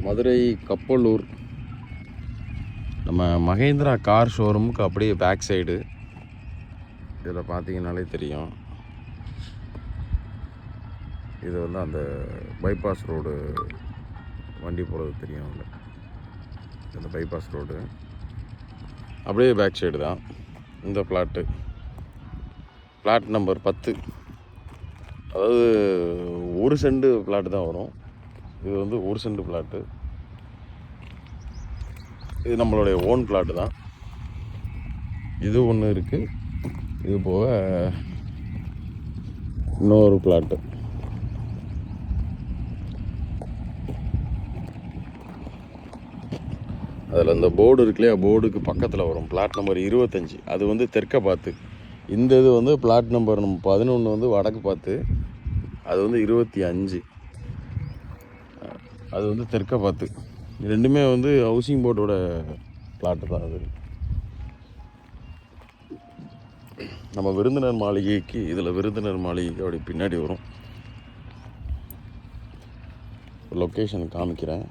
மதுரை கப்பலூர் நம்ம மகேந்திரா கார் ஷோரூமுக்கு அப்படியே பேக் சைடு. இதில் பார்த்தீங்கன்னாலே தெரியும், இது வந்து அந்த பைபாஸ் ரோடு வண்டி போகிறது தெரியும். அதில் இந்த பைபாஸ் ரோடு அப்படியே பேக் சைடு தான் இந்த பிளாட் நம்பர் 10. அதாவது 1 சென்ட் பிளாட்டு தான் வரும். இது வந்து 1 சென்ட் பிளாட்டு. இது நம்மளுடைய ஓன் பிளாட்டு தான். இது ஒன்று இருக்குது. இது போக இன்னொரு பிளாட்டு. அதில் இந்த போர்டு இருக்கு இல்லையா, போர்டுக்கு பக்கத்தில் வரும் பிளாட் நம்பர் 25. அது வந்து தெற்க பார்த்து. இந்த இது வந்து பிளாட் நம்பர் 11 வந்து வடக்கு பார்த்து. அது வந்து 25. அது வந்து தெற்க பார்த்து. ரெண்டுமே வந்து ஹவுசிங் போர்டோட பிளாட்டு தான். அது நம்ம விருந்தினர் மாளிகைக்கு, இதில் விருந்தினர் மாளிகைக்கு அப்படி பின்னாடி வரும். லொக்கேஷன் காமிக்கிறேன்.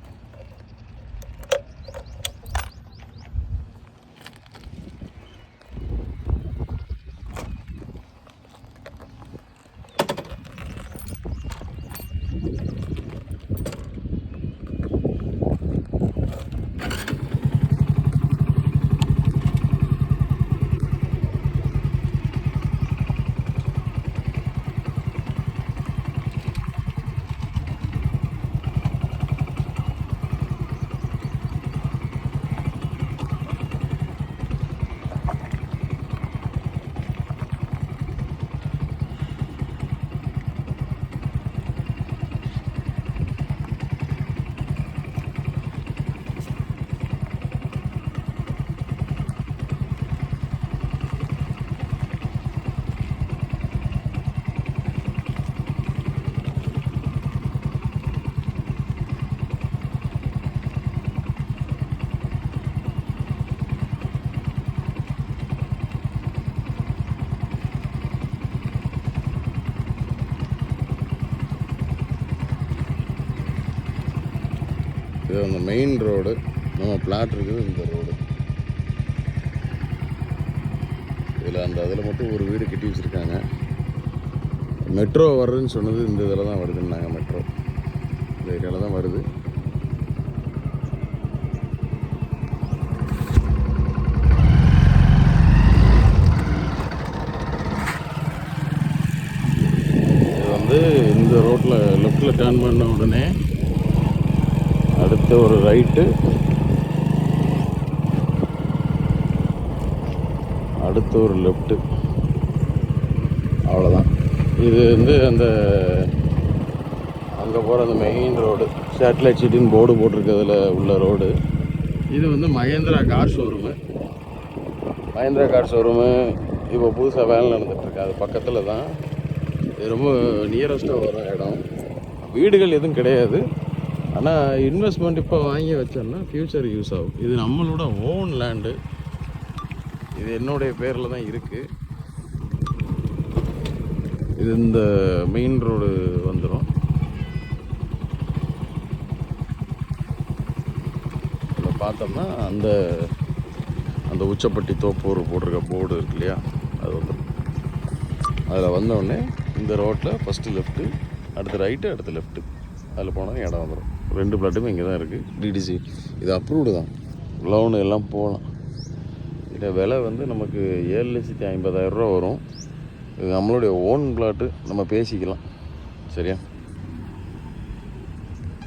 இது அந்த மெயின் ரோடு. நம்ம பிளாட் இருக்குது இந்த ரோடு. இதில் அதில் மட்டும் ஒரு வீடு கட்டி வச்சுருக்காங்க. மெட்ரோ வர்றதுன்னு சொன்னது இந்த இதில் தான் வருதுன்னாங்க. மெட்ரோ இந்த ஏரியாவில் தான் வருது. இது வந்து இந்த ரோட்டில் லெஃப்டில் டர்ன் பண்ண உடனே அடுத்த ஒரு ரைட்டு, அடுத்த ஒரு லெஃப்ட்டு, அவ்வளோதான். இது வந்து அந்த அங்கே போகிற அந்த மெயின் ரோடு, சேட்டலைட் சிட்டின்னு போர்டு போட்டிருக்கிறதுல உள்ள ரோடு. இது வந்து Mahindra car showroom. Mahindra car showroom இப்போ புதுசாக வேலை நடந்துகிட்ருக்கு. அது பக்கத்தில் தான். இது ரொம்ப நியரஸ்ட்டாக வர இடம். வீடுகள் எதுவும் கிடையாது. ஆனால் இன்வெஸ்ட்மெண்ட் இப்போ வாங்கி வச்சோம்னா ஃப்யூச்சர் யூஸ் ஆகும். இது நம்மளோட ஓன் லேண்டு. இது என்னுடைய பேரில் தான் இருக்குது. இது இந்த மெயின் ரோடு வந்துடும். இதில் பார்த்தோம்னா அந்த உச்சப்பட்டி தோப்பூர் போட்டிருக்க போர்டு இருக்கு இல்லையா, அது வந்துடும். அதில் வந்தோடனே இந்த ரோட்டில் ஃபஸ்ட்டு லெஃப்ட்டு, அடுத்து ரைட்டு, அடுத்து லெஃப்ட்டு, அதில் போனால் இடம் வந்துடும். 2 பிளாட்டுமே இங்கே தான் இருக்குது. டிடிசி இது அப்ரூவ்டு தான். லோனு எல்லாம் போகலாம். இதில் விலை வந்து நமக்கு 7,50,000 ரூபா வரும். இது நம்மளுடைய ஓன் பிளாட்டு. நம்ம பேசிக்கலாம். சரியா?